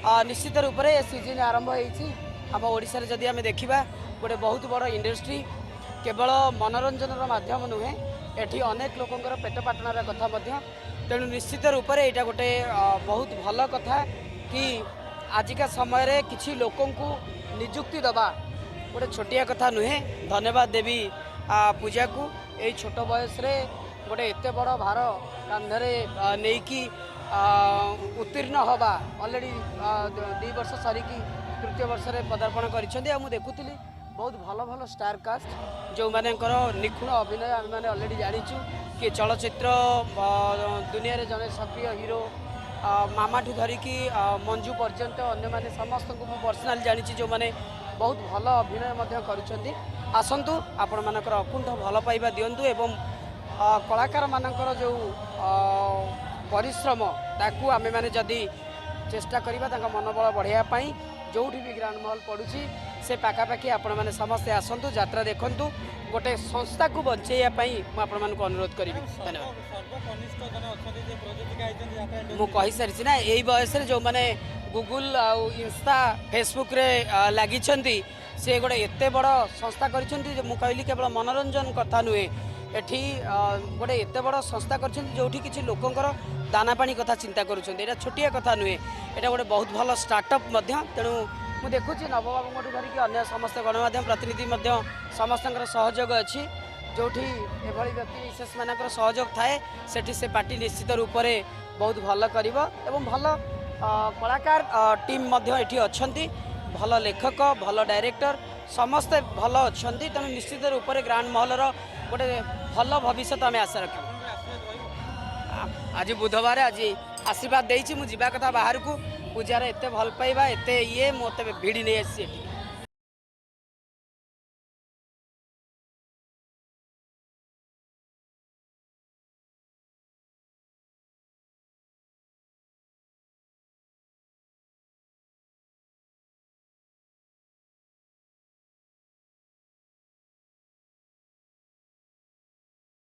निश्चित रूप से सीजन आरंभ होम ओडिशा रे जदि आम देखा गोटे बहुत बड़ इंडस्ट्री केवल मनोरंजन माध्यम नुहे एठी अनेक लोकंर पेट पाटणार कथा तेणु निश्चित रूप से यहाँ गोटे बहुत भल कथा कि आजिका समय रे किछि लोकों को निजुक्ति दबा गोटे छोटिया कथा नुहे। धन्यवाद देवी पूजा को यही छोट बयस रे गोटे एत बड़ भार कांधरे नहीं उत्तीर्ण हवा अलरेडी 2 वर्ष सरिकी तृतीय वर्ष रे पदार्पण कर देखुली बहुत भल भल स्टार कास्ट जो मानकर निखुण अभिनय आम मैंने अलरेडी जाचु कि चलचित्र दुनिया रे जड़े सक्रिय हीरो मामा ठू धरिकी मंजू पर्यंत अन्य माने समस्त को पर्सनाली जानी जो माने बहुत भल अभिनय करुँच आसतु आपण मानकर अकुंठ भल पाइबा दिंतु एवं कलाकार मानकर जो परिश्रम ताकू आमे माने जदि चेष्टा करबा मनोबल बढ़ाई जो भी ग्रांड महल पड़ुछि से पाखापाखि आपण मैंने समस्ते आसतु यात्रा देखु गोटे संस्था को बचेवाई मुझे अनुरोध करी। धन्यवाद। मुझे सारी ना यही बयस जो मैंने गूगल आउ इंस्टा फेसबुक रे लगी से गोटे एत बड़ संस्था कर कहली केवल मनोरंजन कथा नुहे एठी गोटे एत बड़ संस्था कर जो किसी लोकंर दाना पानी कथा चिंता करुँच छोटिया कथा नुहे यहाँ गोटे बहुत भल स्टार्टअप तेणु मु देखुची नवबाबू धरिकी अन्य समस्त गणमाध्यम प्रतिनिधि समस्त सहयोग अच्छी जो एभली व्यक्ति विशेष मानकर सहयोग थाए सेठी से पार्टी निश्चित रूप से बहुत भल कर भल कलाकार टीम एठी अच्छी भल लेखक भल डायरेक्टर समस्ते भल अच्छा तेणु निश्चित रूप से ग्रांड महलर गोटे भल भविष्य आम आशा रखा। आज बुधवार आज आशीर्वाद देती मुझे कथा बाहर को पूजार एत भल पाइबा एत ये मत भिड़ी नहीं आसी।